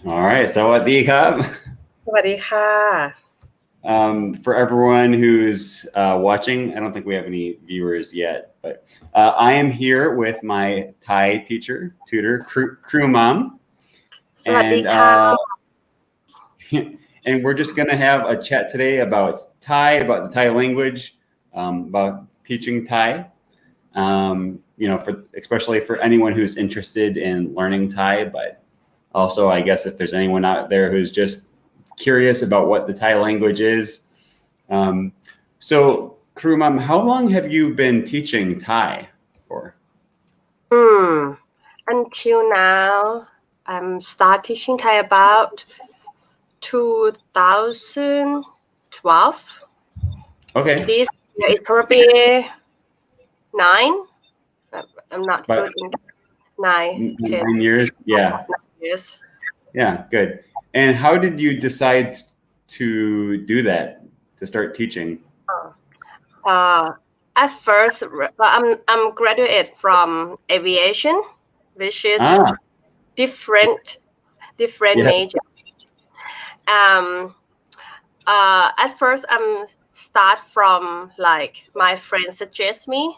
All right, สวัสดีครับ สวัสดีค่ะ For everyone who's watching, I don't think we have any viewers yet, but I am here with my Thai teacher, tutor, crew mom, สวัสดี and ค่ะ and we're just gonna have a chat today about Thai, about the Thai language, about teaching Thai. Especially for anyone who's interested in learning Thai, but also I guess if there's anyone out there who's just curious about what the Thai language is. So, Crew Mom, how long have you been teaching Thai for? Until now I'm start teaching Thai about 2012. Okay. This year is probably 9. I'm not But good in 9, 10 9 years? Yeah. 9 years. Yeah, good. And how did you decide to do that, to start teaching? At first, I'm graduate from aviation, which is different Yes. major. At first, I'm start from like my friend suggest me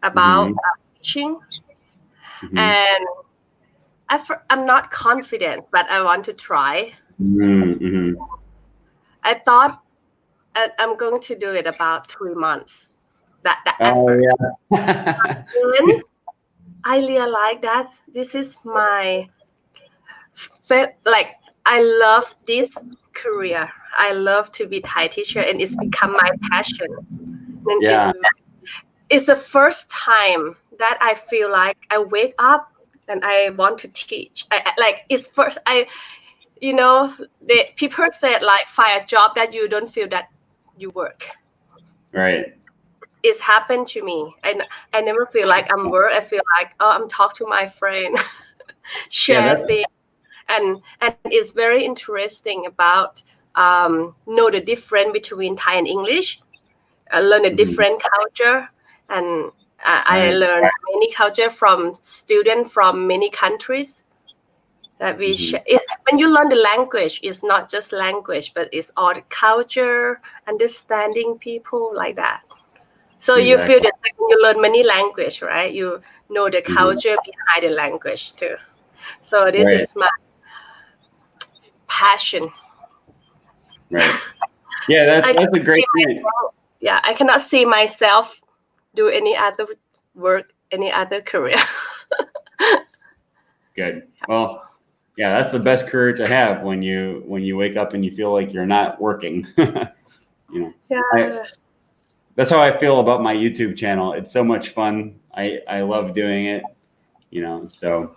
about teaching, and I'm not confident, but I want to try. I thought I'm going to do it about 3 months. That at first. Then I realized that this is my I love this career. I love to be Thai teacher, and it's become my passion. And it's the first time that I feel like I wake up and I want to teach. The people said like find a job that you don't feel that you work. Right. It's happened to me, and I never feel like I'm work. I feel like I'm talk to my friend, share things, and it's very interesting about know the difference between Thai and English. Learn a different culture, and I learned many culture from students from many countries. That we when you learn the language, it's not just language, but it's all the culture, understanding people like that. So you feel that when you learn many language, right? You know the culture behind the language too. So this is my passion. Right. Yeah, that's a great thing. Yeah, I cannot see myself do any other work, any other career. Good. Well, yeah, that's the best career to have when you wake up and you feel like you're not working. That's how I feel about my YouTube channel. It's so much fun. I love doing it. So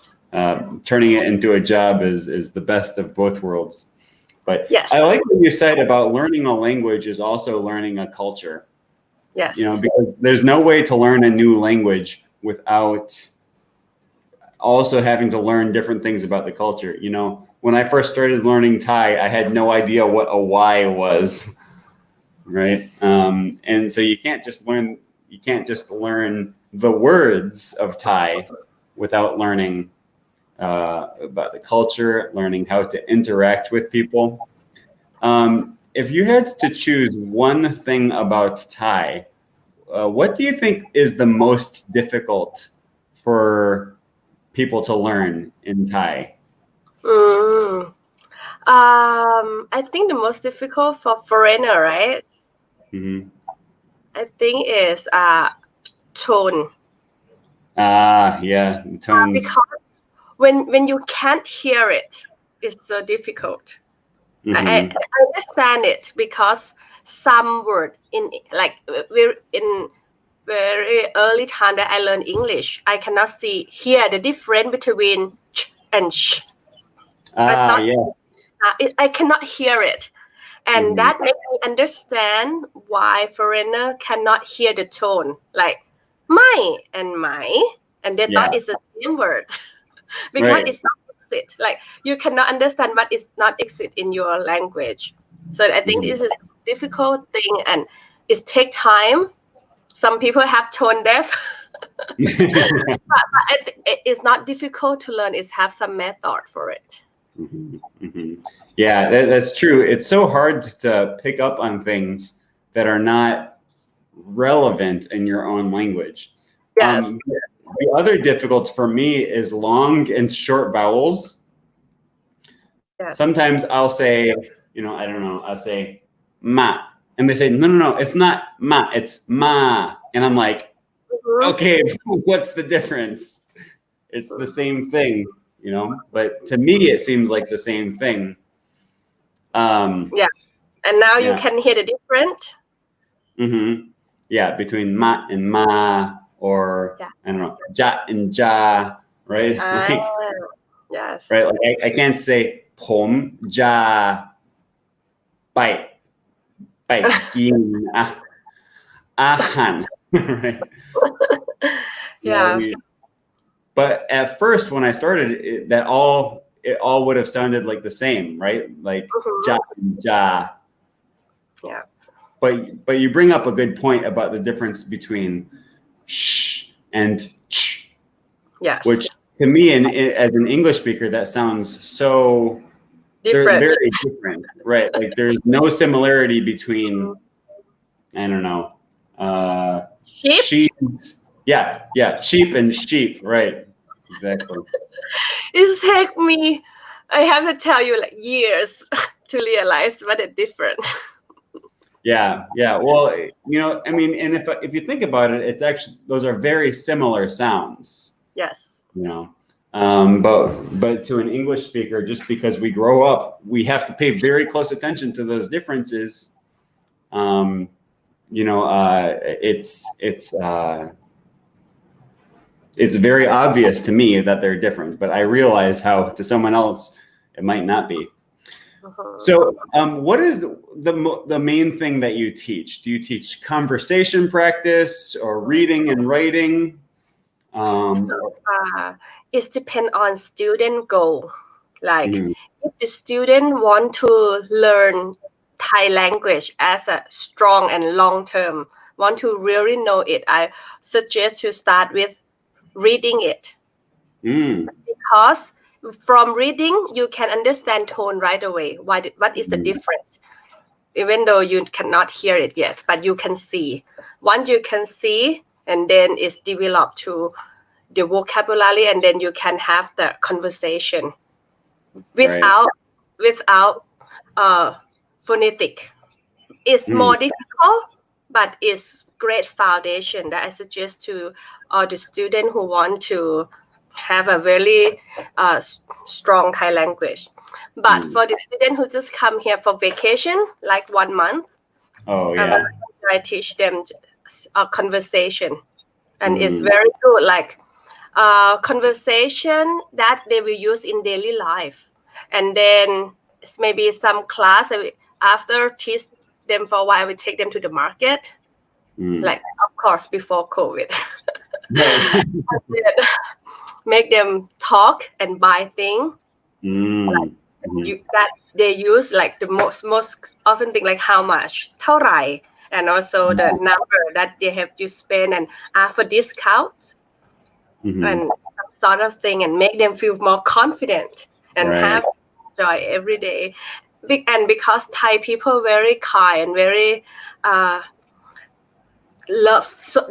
turning it into a job is the best of both worlds. But I like what you said about learning a language is also learning a culture. Yes. Because there's no way to learn a new language without also having to learn different things about the culture. When I first started learning Thai, I had no idea what a Y was, right? And so you can't just learn the words of Thai without learning about the culture, learning how to interact with people. If you had to choose one thing about Thai, what do you think is the most difficult for people to learn in Thai? I think the most difficult for foreigner, right? I think is tone. Yeah, tones. Because when you can't hear it, it's so difficult. I understand it because some word in very early time that I learned English, I cannot hear the difference between ch and sh. I cannot hear it, and that makes me understand why foreigner cannot hear the tone, like my and they thought it's the same word because it's not exit. Like you cannot understand what is not exit in your language. So I think this is a difficult thing, and it takes time. Some people have tone deaf. But it's not difficult to learn. It's have some method for it. Yeah, that's true. It's so hard to pick up on things that are not relevant in your own language. Yes. The other difficult for me is long and short vowels. Yes. Sometimes I'll say, I don't know, I'll say ma. And they say, no, it's not ma, it's ma. And I'm like, okay, what's the difference? It's the same thing, but to me, it seems like the same thing. Yeah. And now you can hear the difference. Yeah, between ma and ma, or I don't know, ja and ja, right? Yes. Right. Like I can't say pom ja bai gin ahan, right? Yeah. But at first, when I started, it all would have sounded like the same, right? Like ja and ja. Yeah. But you bring up a good point about the difference between sh and ch. Yes. Which to me, as an English speaker, that sounds so different. They're very different, right? Like there's no similarity between, I don't know, sheep. Sheep and sheep, right? Exactly. It take me, I have to tell you, like years to realize what is different. Yeah. Well, I mean, and if you think about it, it's actually, those are very similar sounds. Yes. But to an English speaker, just because we grow up, we have to pay very close attention to those differences. It's very obvious to me that they're different, but I realize how to someone else it might not be. So, what is the main thing that you teach? Do you teach conversation practice or reading and writing? It depends on student goal. Like if the student want to learn Thai language as a strong and long term, want to really know it, I suggest to start with reading it. Because from reading, you can understand tone right away. What is the difference? Even though you cannot hear it yet, but you can see. Once you can see, and then it's developed to the vocabulary, and then you can have the conversation without phonetic. It's more difficult, but it's great foundation that I suggest to all the students who want to have a very strong Thai language. But for the student who just come here for vacation, like 1 month, I teach them a conversation, and it's very good, like conversation that they will use in daily life. And then maybe some class after teach them for a while, we take them to the market, like of course before COVID. Make them talk and buy things that they use, like the most often thing, like how much, เท่าไหร่ and also the number that they have to spend and ask for discount and some sort of thing, and make them feel more confident and have joy every day. And because Thai people very kind and very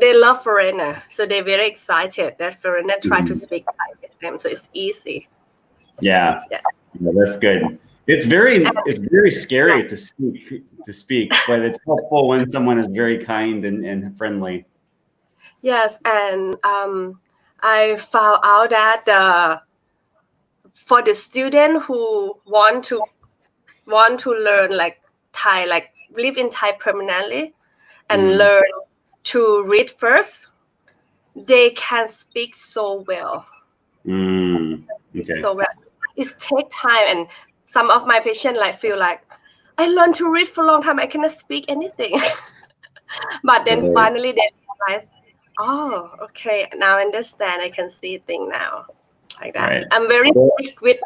they love foreigner, so they're very excited that foreigner try to speak Thai with them, so it's easy. Yeah, that's good. It's very scary to speak, but it's helpful when someone is very kind and friendly. Yes, and I found out that for the student who want to learn like Thai, like live in Thai permanently and learn to read first, they can speak so well. So well. It takes time, and some of my patients like feel like, I learned to read for a long time, I cannot speak anything. But then finally they realize, oh, okay, now I understand, I can see things now, like that. I'm very strict with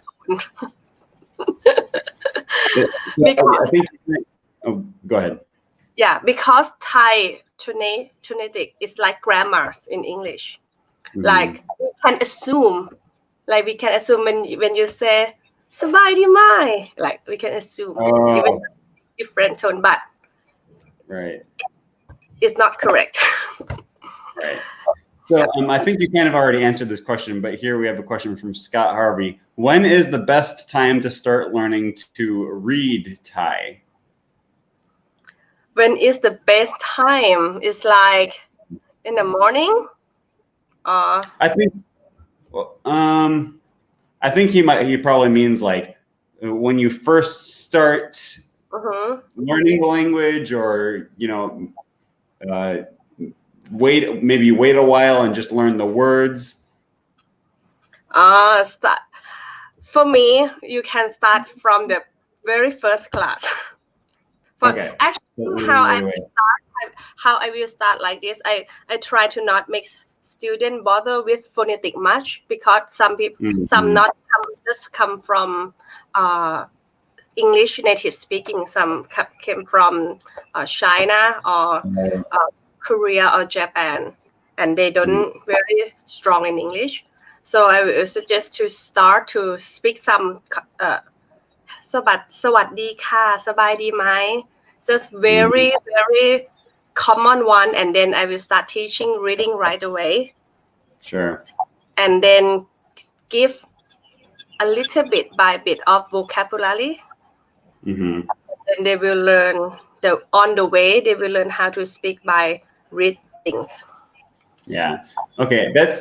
go ahead. Yeah, because Thai phonetic is like grammars in English. Like we can assume when you say สบายดีไหม like we can assume even different tone but right. it's not correct. Right. So I think you kind of already answered this question, but here we have a question from Scott Harvey. When is the best time to start learning to read Thai? When is the best time? It's like in the morning. I think he probably means like when you first start learning the language, or wait a while and just learn the words. Start. For me, you can start from the very first class. Okay. Actually, how I will start like this. I try to not make student bother with phonetic much, because some people just come from English native speaking. Some came from China or Korea or Japan, and they don't very strong in English. So I will suggest to start to speak some สวัสดีค่ะสบายดีไหม just very common one, and then I will start teaching reading right away. Sure. And then give a little bit by bit of vocabulary. And they will learn on the way. They will learn how to speak by reading. Yeah. Okay. That's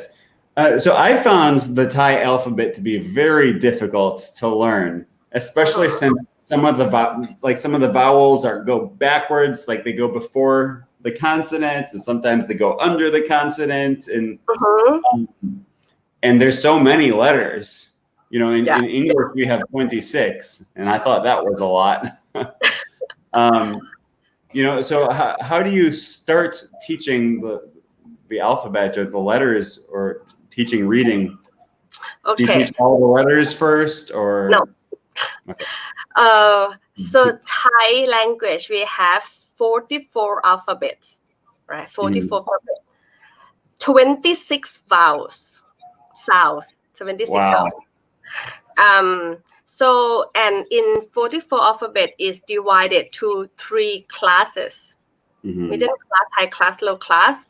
so I found the Thai alphabet to be very difficult to learn, especially since some of the vowels go backwards, like they go before the consonant, and sometimes they go under the consonant, and there's so many letters. In English we have 26, and I thought that was a lot. So how do you start teaching the alphabet or the letters, or teaching reading? Okay. Do you teach all the letters first, or no? Okay. So Thai language we have 44 alphabets, right? 44 alphabets, 26 vowels, sounds, 26 vowels. So, and in 44 alphabet is divided to 3 classes: middle class, high class, low class.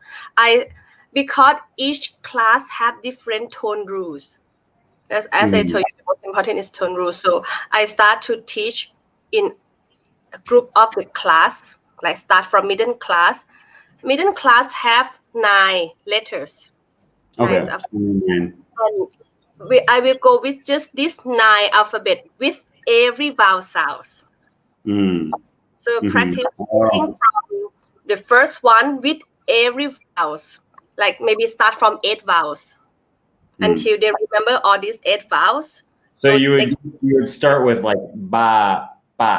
Because each class have different tone rules. As I told you, the most important is tone rules. So I start to teach in a group of the class, like start from middle class. Middle class have 9 letters. Okay. And I will go with just this 9 alphabet with every vowel sounds. So practice from the first one with every vowels. Like maybe start from 8 vowels until they remember all these 8 vowels. So you would start with like ba, ba,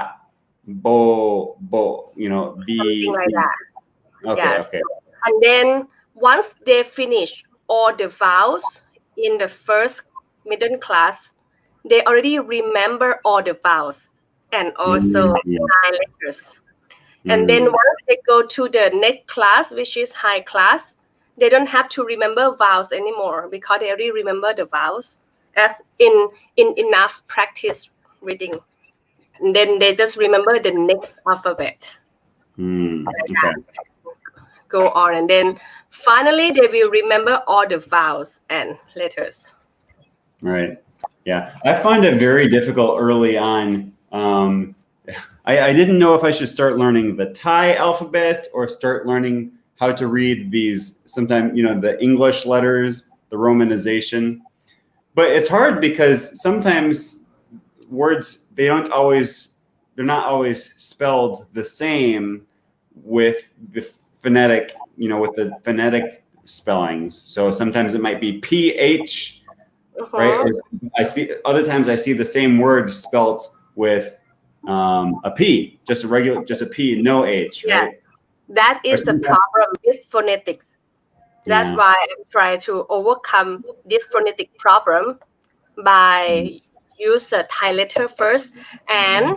bo, bo, b. Something like that. Okay. Yes. Okay. And then once they finish all the vowels in the first middle class, they already remember all the vowels and also 9 letters. And then once they go to the next class, which is high class, they don't have to remember vowels anymore, because they already remember the vowels as in enough practice reading. And then they just remember the next alphabet. Okay. Go on, and then finally they will remember all the vowels and letters. Right. Yeah. I find it very difficult early on. I didn't know if I should start learning the Thai alphabet or start learning how to read these, sometimes, the English letters, the romanization. But it's hard because sometimes words, they're not always spelled the same with the phonetic, with the phonetic spellings. So sometimes it might be PH, right? Or other times I see the same word spelt with a P, just a P, no H, right? That is the problem with phonetics. That's why I'm trying to overcome this phonetic problem by use the Thai letter first. And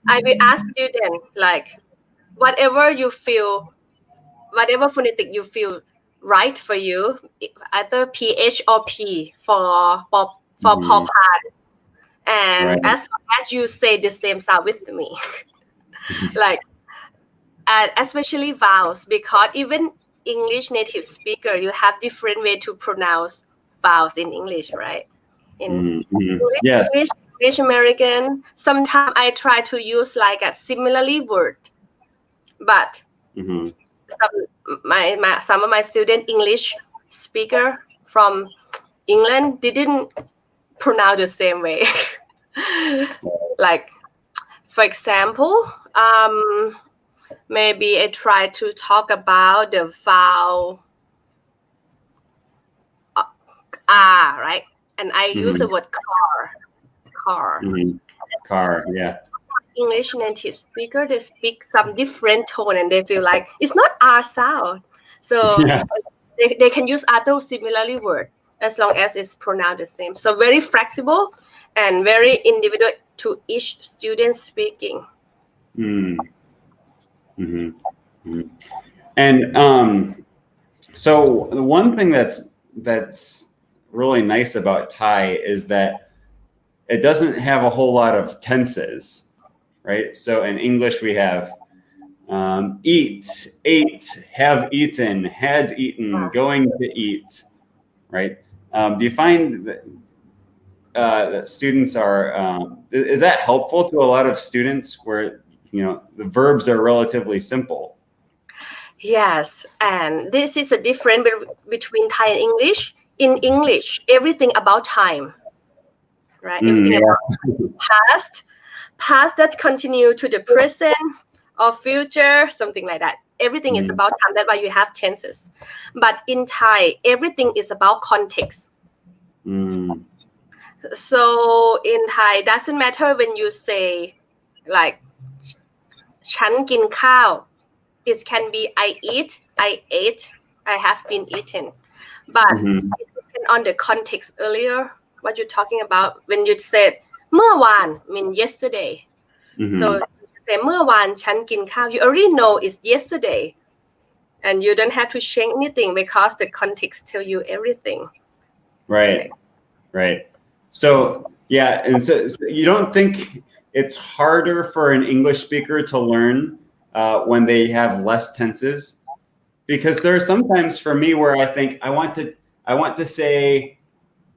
I will ask students, like, whatever phonetic you feel right for you, either PH or P for Papan. and Right. as long as you say the same sound with me, like, and especially vowels, because even English native speaker, you have different way to pronounce vowels in English, right? In Yes. English American, sometimes I try to use like a similarly word, but some of my student English speaker from England didn't pronounce the same way. Like, for example, maybe I try to talk about the vowel R, right? And I use the word car. Car, yeah. English native speaker, they speak some different tone and they feel like it's not R sound. So Yeah. they can use other similarly word as long as it's pronounced the same. So very flexible and very individual to each student speaking. And so the one thing that's really nice about Thai is that it doesn't have a whole lot of tenses, right? So in English we have eat, ate, have eaten, had eaten, going to eat, right? Do you find that students are, is that helpful to a lot of students where, the verbs are relatively simple? Yes, and this is a difference between Thai and English. In English, everything about time, right? Everything about past that continue to the present or future, something like that. Everything is about time. That's why you have tenses. But in Thai, everything is about context. So in Thai, doesn't matter when you say like ฉันกินข้าว it can be I eat, I ate, I have been eaten. But it depends on the context earlier, what you're talking about. When you said เมื่อวาน mean yesterday. So you say เมื่อวานฉันกินข้าว you already know it's yesterday. And you don't have to change anything because the context tell you everything. Right. So yeah, and so you don't think it's harder for an English speaker to learn when they have less tenses? Because there are sometimes for me where I think I want to say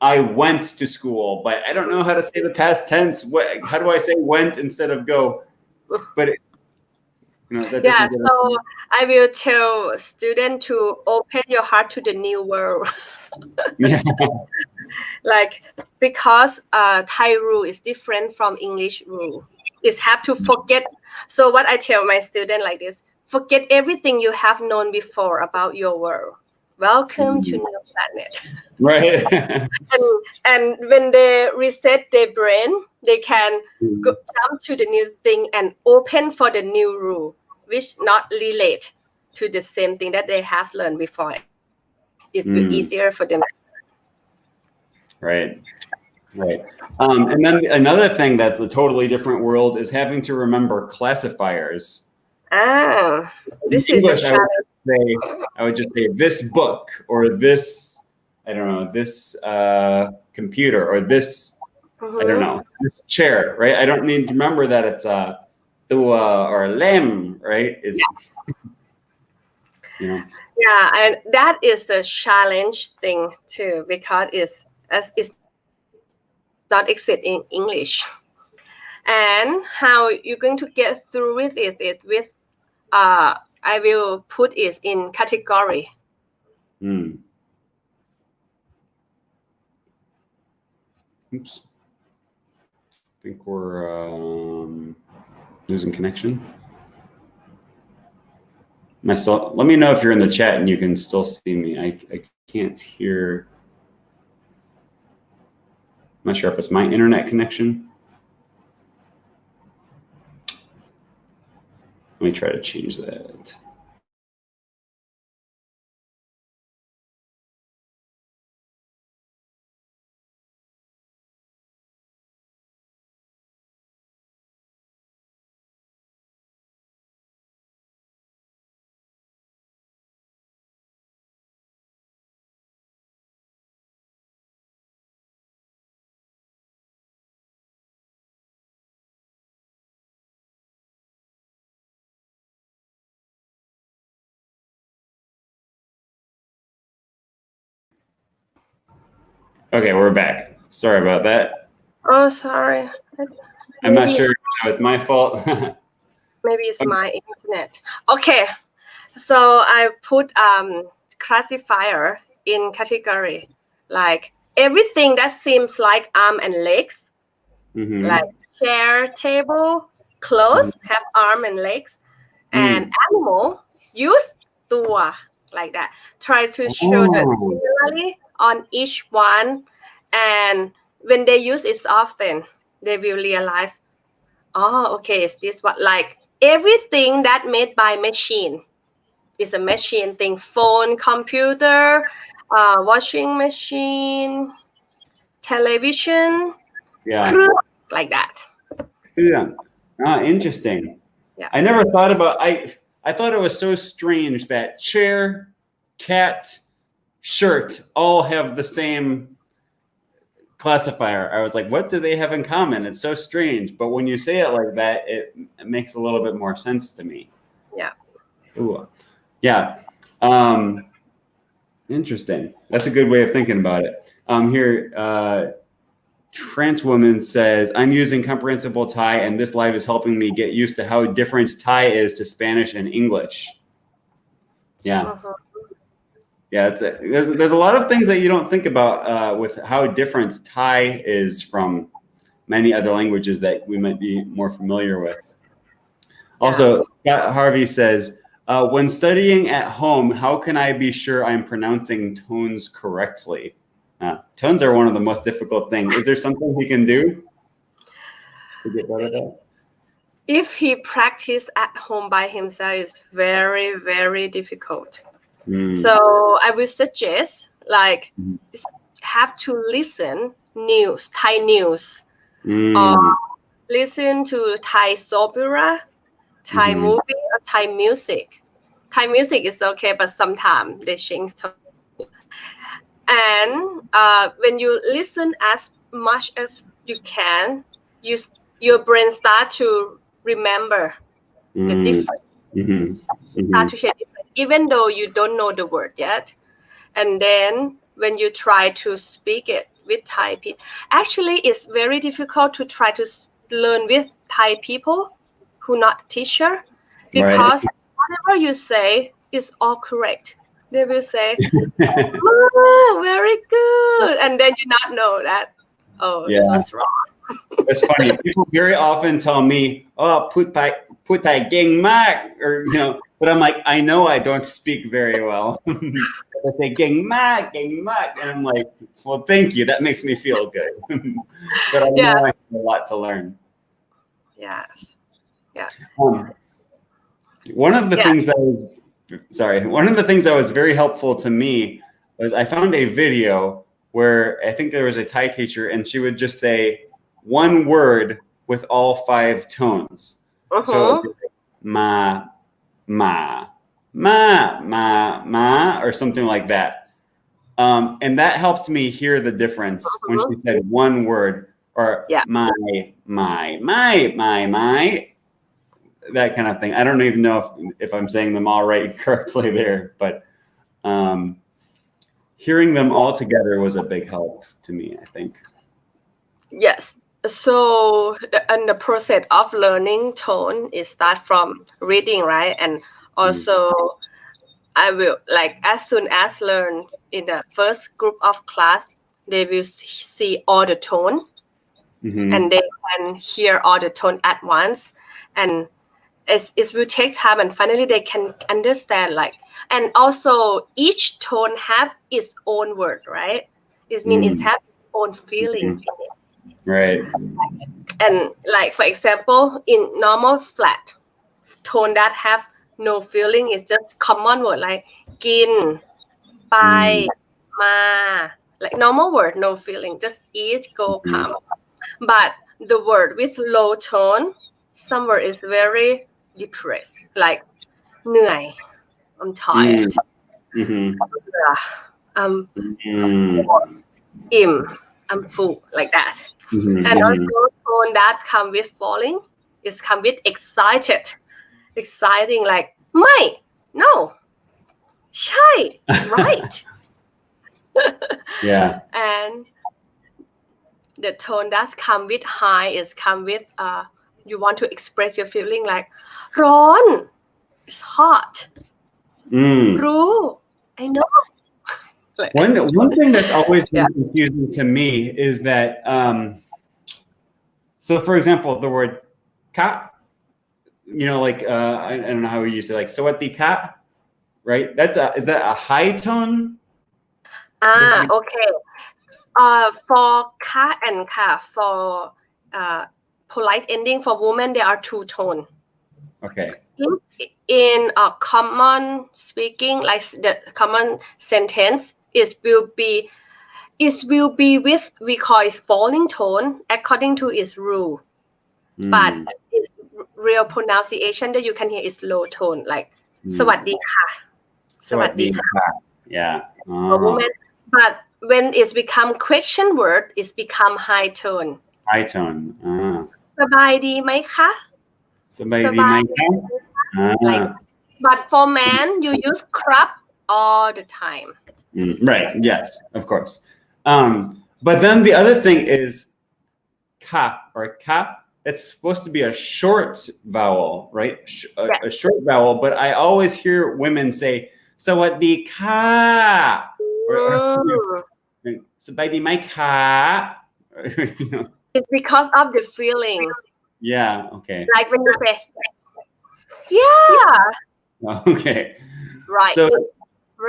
I went to school, but I don't know how to say the past tense. How do I say went instead of go? But that doesn't so I will tell students to open your heart to the new world. Yeah. Like, because Thai rule is different from English rule. It's have to forget. So what I tell my student like this: forget everything you have known before about your world. Welcome to new planet. Right. And when they reset their brain, they can jump to the new thing and open for the new rule, which not relate to the same thing that they have learned before. It's easier for them. Right. And then another thing that's a totally different world is having to remember classifiers. This In English, is a challenge. I would just say this book or this, I don't know, this computer or this, I don't know, this chair, right? I don't need to remember that it's tua or lem, right? Yeah, and that is the challenge thing too, because it's not exist in English. And how you're going to get through with it with I will put it in category. Oops. I think we're losing connection. Let me know if you're in the chat and you can still see me. I can't hear. I'm not sure if it's my internet connection. Let me try to change that. Okay, we're back. Sorry about that. Oh, sorry. I'm not sure if that was my fault. Maybe it's my internet. Okay, so I put classifier in category, like everything that seems like arm and legs, like chair, table, clothes have arm and legs, and animal use ตัว like that. Try to show the similarity on each one, and when they use it often, they will realize, oh, okay, is this what, like everything that made by machine is a machine thing. Phone, computer, washing machine, television, like that. Yeah. Interesting. Yeah. I never thought about. I thought it was so strange that chair, cat, shirt all have the same classifier. I was like, what do they have in common? It's so strange. But when you say it like that, it makes a little bit more sense to me. Yeah. Ooh. Yeah. Interesting. That's a good way of thinking about it. Here, trans woman says, I'm using comprehensible Thai, and this live is helping me get used to how different Thai is to Spanish and English. Yeah. Yeah, there's a lot of things that you don't think about with how different Thai is from many other languages that we might be more familiar with. Also, Scott Harvey says, when studying at home, how can I be sure I'm pronouncing tones correctly? Tones are one of the most difficult things. Is there something he can do to get better at that? If he practice at home by himself, it's very, very difficult. So I will suggest, like, have to listen news, Thai news, or listen to Thai soap opera, Thai movie, or Thai music. Thai music is okay, but sometimes they change tone. And when you listen as much as you can, your brain start to remember the difference. Start to hear different, even though you don't know the word yet. And then when you try to speak it with Thai people, actually it's very difficult to try to learn with Thai people who not teacher, because whatever you say is all correct. They will say, oh, very good. And then you not know that, this was wrong. It's funny. People very often tell me, oh, put Thai king mak, or, but I'm like, I know I don't speak very well. They say king mak, and I'm like, well, thank you. That makes me feel good. But I know I have a lot to learn. Yes. Yeah. One of the things that was very helpful to me was I found a video where I think there was a Thai teacher, and she would just say one word with all 5 tones. So ma, or something like that. And that helped me hear the difference when she said one word, or my, that kind of thing. I don't even know if I'm saying them all right correctly there, but hearing them all together was a big help to me, I think. Yes. So the process of learning tone is start from reading, right? And also I will, like, as soon as learn in the first group of class, they will see all the tone, and they can hear all the tone at once, and it will take time, and finally they can understand, like, and also each tone have its own word, right? It means it have its own feeling. Right. And like, for example, in normal flat tone that have no feeling is just common word like kin, pai, ma, like normal word, no feeling, just eat, go, come. But the word with low tone, some word is very depressed, like เหนื่อย I'm tired, im, I'm full, like that. And also tone that come with falling is come with exciting, like ไม่ no ใช่ right. Yeah. And the tone does come with high is come with you want to express your feeling like ร้อน it's hot รู้ I know One thing that's always been confusing to me is that so for example the word ka, you know, like I don't know how we use it, like sawati ka, right? Is that a high tone? Okay. For ka and ka, for polite ending for women, there are two tones. Okay. In common speaking, like the common sentence, it will be with, we call it falling tone according to its rule. But its real pronunciation that you can hear is low tone, like สวัสดีค่ะ สวัสดีค่ะ Yeah. For women. But when it's become question word, it's become high tone. High tone. สบายดีไหมคะ สบายดีไหมคะ Like, but for man, you use crap all the time. Right. Yes, of course. But then the other thing is ka or ka. It's supposed to be a short vowel, right? A short vowel. But I always hear women say สวัสดีค่ะ สบายดีไหมคะ It's because of the feeling. Yeah. Okay. Like when you say yeah. Okay. Right. So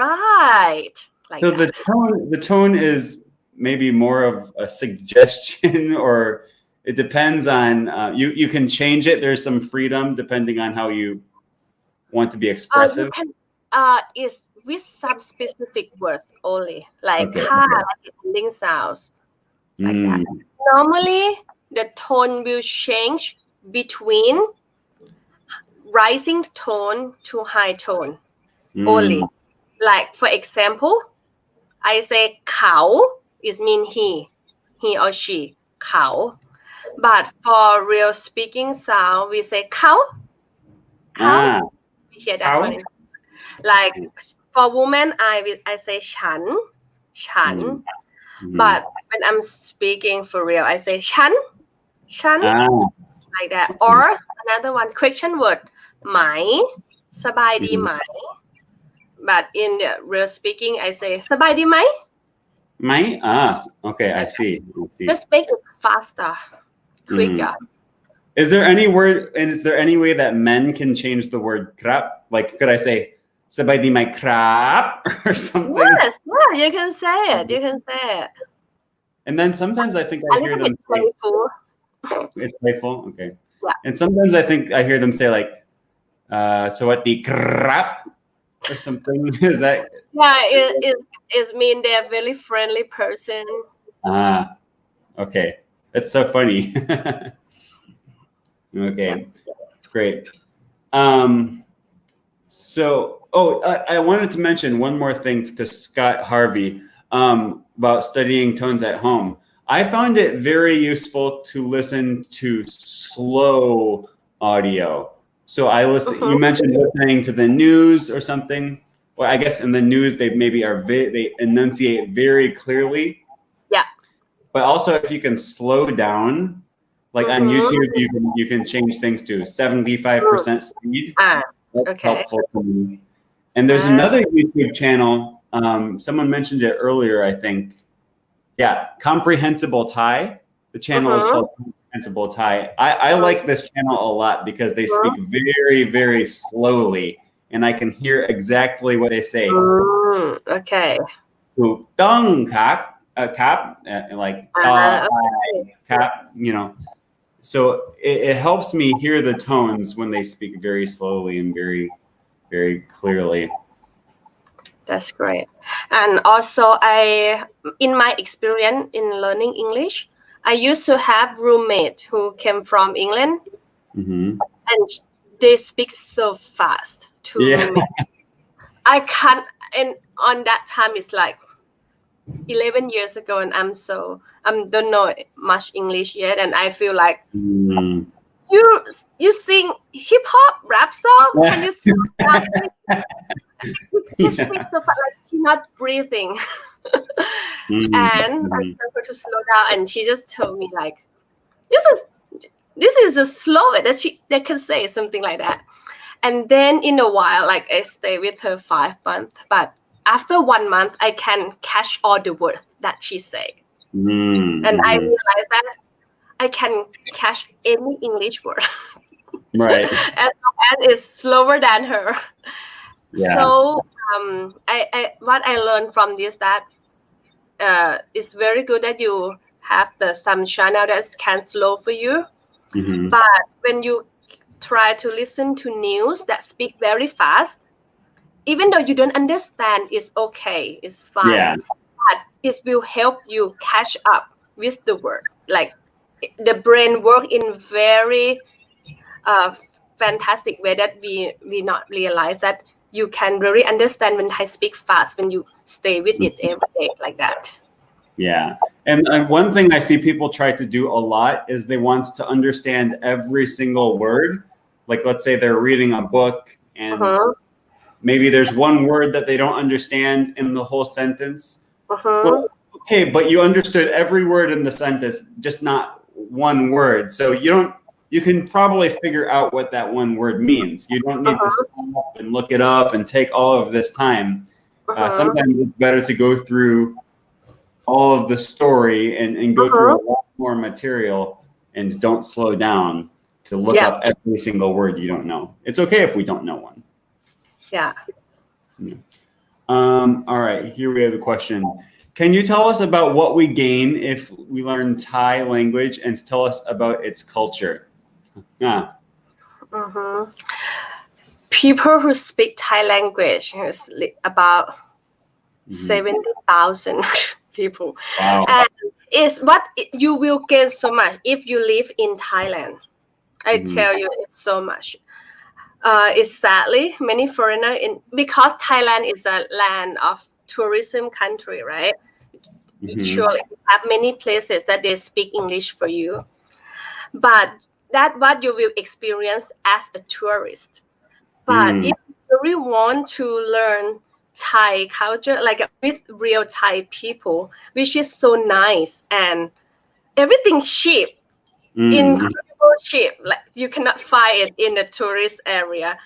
right. Like so that. the tone is maybe more of a suggestion, or it depends on you can change it. There's some freedom depending on how you want to be expressive. You can is with some specific words only, like ka, like ending sounds, like that. Normally, the tone will change between rising tone to high tone only. Like for example, I say เขา is mean he or she เขา but for real speaking sound we say เขา we hear that one. Like for women I say ฉัน but when I'm speaking for real I say ฉัน like that. Or another one question word ไหม สบายดีไหม but in the real speaking I say สบายดีไหม Okay, I see. Just make it faster, quicker. Is there any way that men can change the word krap? Like, could I say สบายดีไหมครับ or something? Yes, yeah, you can say it. And then sometimes I think I hear them say, playful. It's playful, okay. Yeah. And sometimes I think I hear them say like สวัสดีครับ or something. Is that? Yeah, it mean they're very friendly person. Okay. That's so funny. Okay, great. So, I wanted to mention one more thing to Scott Harvey about studying tones at home. I found it very useful to listen to slow audio. So you mentioned listening to the news or something. Well, I guess in the news they maybe they enunciate very clearly. Yeah. But also if you can slow down, like on YouTube, you can change things to 75% speed. That's helpful to me. And there's another YouTube channel. Someone mentioned it earlier, I think. Yeah, Comprehensible Thai. The channel is called Comprehensible Thai. I like this channel a lot because they speak very, very slowly, and I can hear exactly what they say. Okay. ถูกต้องครับ like cap, you know. So it helps me hear the tones when they speak very slowly and very, very clearly. That's great. And also in my experience in learning English, I used to have roommate who came from England, and they speak so fast to me. I can't, and on that time it's like 11 years ago, and I don't know much English yet, and I feel like you sing hip hop rap song, can you sing that? She speaks so fast, like she's not breathing. And I told her to slow down, and she just told me like, this is the slowest that can say something like that. And then in a while, like I stay with her 5 months, but after 1 month, I can catch all the words that she say. And I realized that I can catch any English word. Right. As long as it's slower than her. Yeah. So I what I learned from this that it's very good that you have some channel that can slow for you. But when you try to listen to news that speak very fast, even though you don't understand, it's okay, it's fine. Yeah. But it will help you catch up with the word. Like the brain work in very fantastic way that we not realize that you can really understand when I speak fast when you stay with it every day like that. Yeah. And one thing I see people try to do a lot is they want to understand every single word. Like, let's say they're reading a book and maybe there's one word that they don't understand in the whole sentence. Well, okay, but you understood every word in the sentence, just not one word. So you can probably figure out what that one word means. You don't need to stop and look it up and take all of this time. Sometimes it's better to go through all of the story and go through a lot more material and don't slow down to look up every single word you don't know. It's okay if we don't know one. Yeah. All right, here we have a question. Can you tell us about what we gain if we learn Thai language and tell us about its culture? Yeah. People who speak Thai language is about 70,000 people. Wow. And it's what you will gain so much if you live in Thailand. I tell you, it's so much. It's sadly many foreigners because Thailand is a land of tourism country, right? Surely you have many places that they speak English for you, but that's what you will experience as a tourist. But if you really want to learn Thai culture, like with real Thai people, which is so nice and everything cheap, incredible cheap, like you cannot find it in the tourist area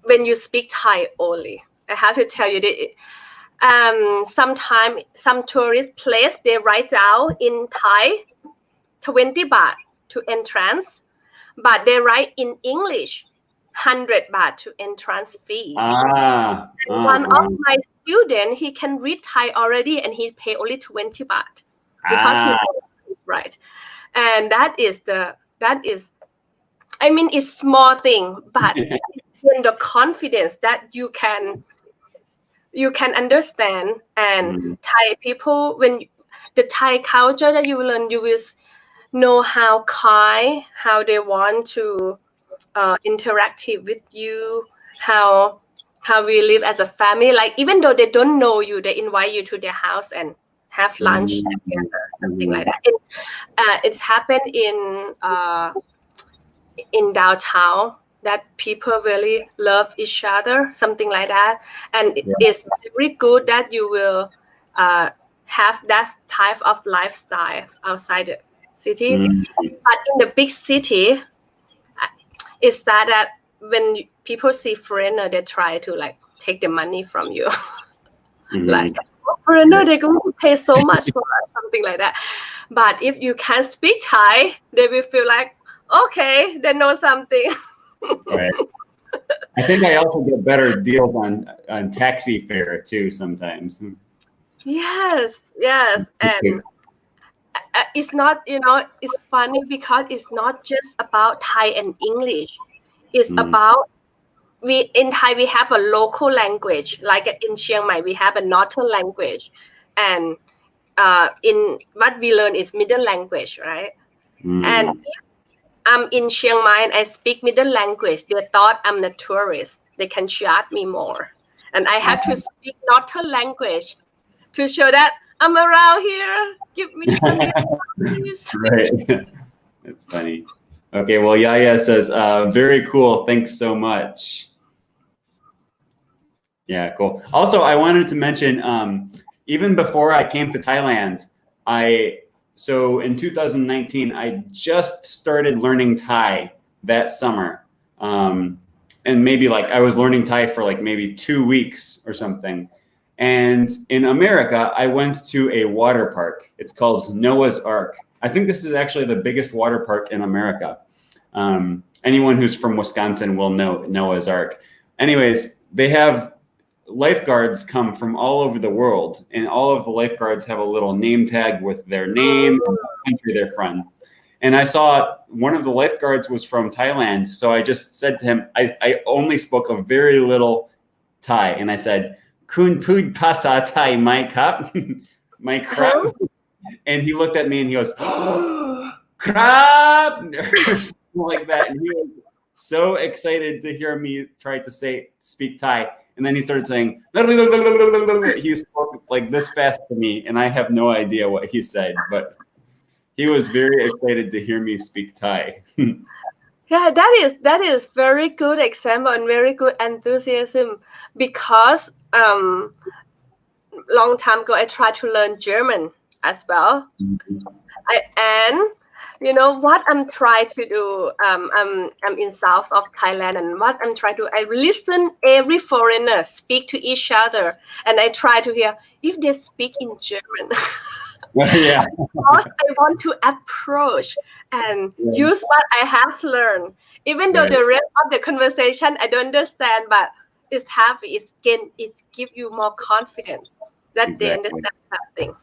when you speak Thai only. I have to tell you that sometimes some tourist place they write down in Thai 20 baht to entrance, but they write in English 100 baht to entrance fee. One of my students, he can read Thai already and he pay only 20 baht because he knows right. And that is I mean, it's small thing, but in the confidence that you can understand. And Thai people, when the Thai culture that you learn, you will know how kind, how they want to interact with you, how we live as a family. Like even though they don't know you, they invite you to their house and have lunch together, something like that. And, it's happened in downtown that people really love each other, something like that. And it's very good that you will have that type of lifestyle outside the city. But in the big city, it's sad that when people see foreigner, they try to like take the money from you. Like foreigner, they're going to pay so much for something like that. But if you can speak Thai, they will feel like, okay, they know something. Right. I think I also get better deals on taxi fare too sometimes. Yes. And it's not, it's funny because it's not just about Thai and English. It's about in Thai we have a local language, like in Chiang Mai we have a northern language, and in what we learn is middle language, right? And if I'm in Chiang Mai and I speak middle language, they thought I'm a tourist. They can charge me more, and I have to speak northern language to show that I'm around here. Give me some please. Right. That's funny. Okay, well, Yaya says, very cool. Thanks so much. Yeah, cool. Also, I wanted to mention, even before I came to Thailand, so in 2019, I just started learning Thai that summer. And maybe like I was learning Thai for like maybe 2 weeks or something. And in America, I went to a water park. It's called Noah's Ark. I think this is actually the biggest water park in America. Anyone who's from Wisconsin will know Noah's Ark. Anyways, they have lifeguards come from all over the world, and all of the lifeguards have a little name tag with their name and the country they're from. And I saw one of the lifeguards was from Thailand. So I just said to him, I only spoke a very little Thai. And I said, Kun Pud Pasa Thai Mai Cup, my crap. And he looked at me and he goes, crap, or something like that. And he was so excited to hear me try to speak Thai. And then he started saying, he spoke like this fast to me. And I have no idea what he said, but he was very excited to hear me speak Thai. Yeah, that is very good example and very good enthusiasm, because long time ago I tried to learn German as well. And you know what I'm trying to do, I'm in south of Thailand, and what I'm trying to, I listen every foreigner speak to each other, and I try to hear if they speak in German. Yeah. Because I want to approach and use what I have learned, even though the rest of the conversation I don't understand, but it's happy, it's give you more confidence that they understand something.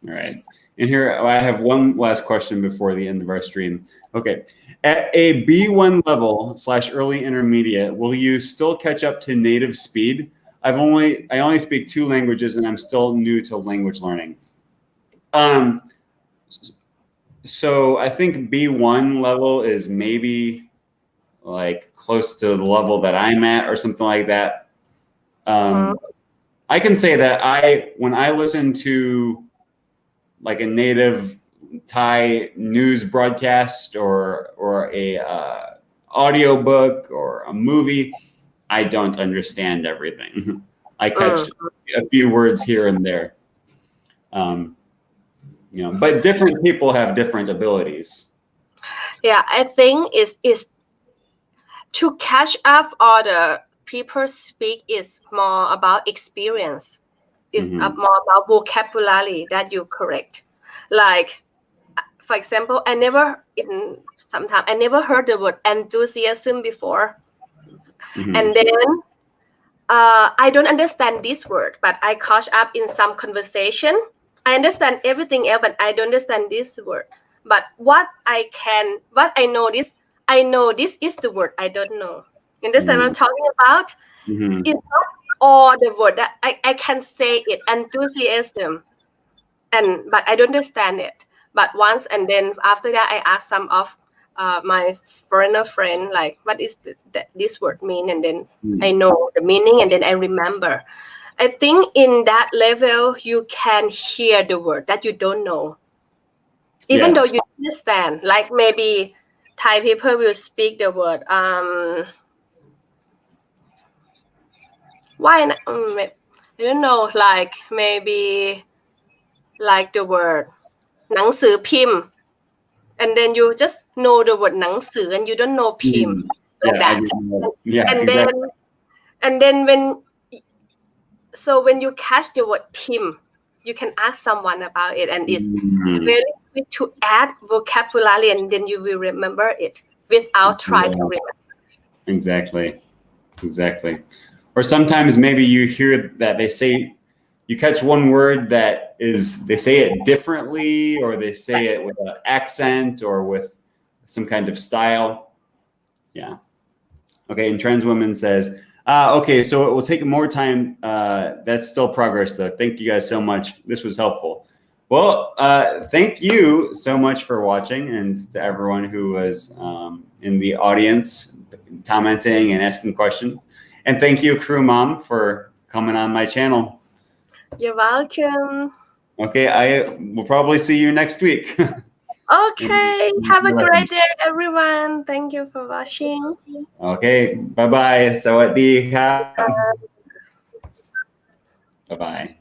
All right. And here I have one last question before the end of our stream. Okay. At a B1 level / early intermediate, will you still catch up to native speed? I only speak 2 languages and I'm still new to language learning. So I think B1 level is maybe like close to the level that I'm at or something like that. I can say that when I listen to like a native Thai news broadcast or a audio book or a movie, I don't understand everything. I catch a few words here and there. But different people have different abilities. Yeah, I think is to catch up all the people speak is more about experience. It's more about vocabulary that you correct. Like, for example, I never heard the word enthusiasm before. And then I don't understand this word, but I catch up in some conversation. I understand everything else, but I don't understand this word. But I know this is the word I don't know. You understand what I'm talking about? It's not all the word that I can say it, enthusiasm, but I don't understand it. But once, and then after that, I ask some of my foreigner friend, like, what is this word mean? And then I know the meaning, and then I remember. I think in that level, you can hear the word that you don't know. Even though you understand, like maybe Thai people will speak the word, why not? I don't know, like maybe like the word หนังสือพิมพ์ and then you just know the word หนังสือ and you don't know พิมพ์ like that. And then when you catch the word พิมพ์ you can ask someone about it, and it's very quick to add vocabulary, and then you will remember it without trying to remember. Exactly. Or sometimes maybe you hear that you catch one word that they say it differently, or they say it with an accent or with some kind of style. Yeah. Okay. And Trans Woman says, okay, so it will take more time. That's still progress though. Thank you guys so much. This was helpful. Well, thank you so much for watching, and to everyone who was in the audience commenting and asking questions. And thank you, Crew Mom, for coming on my channel. You're welcome. Okay, I will probably see you next week. Okay, have a great day, everyone. Thank you for watching. Okay, bye-bye. สวัสดีครับ Bye-bye.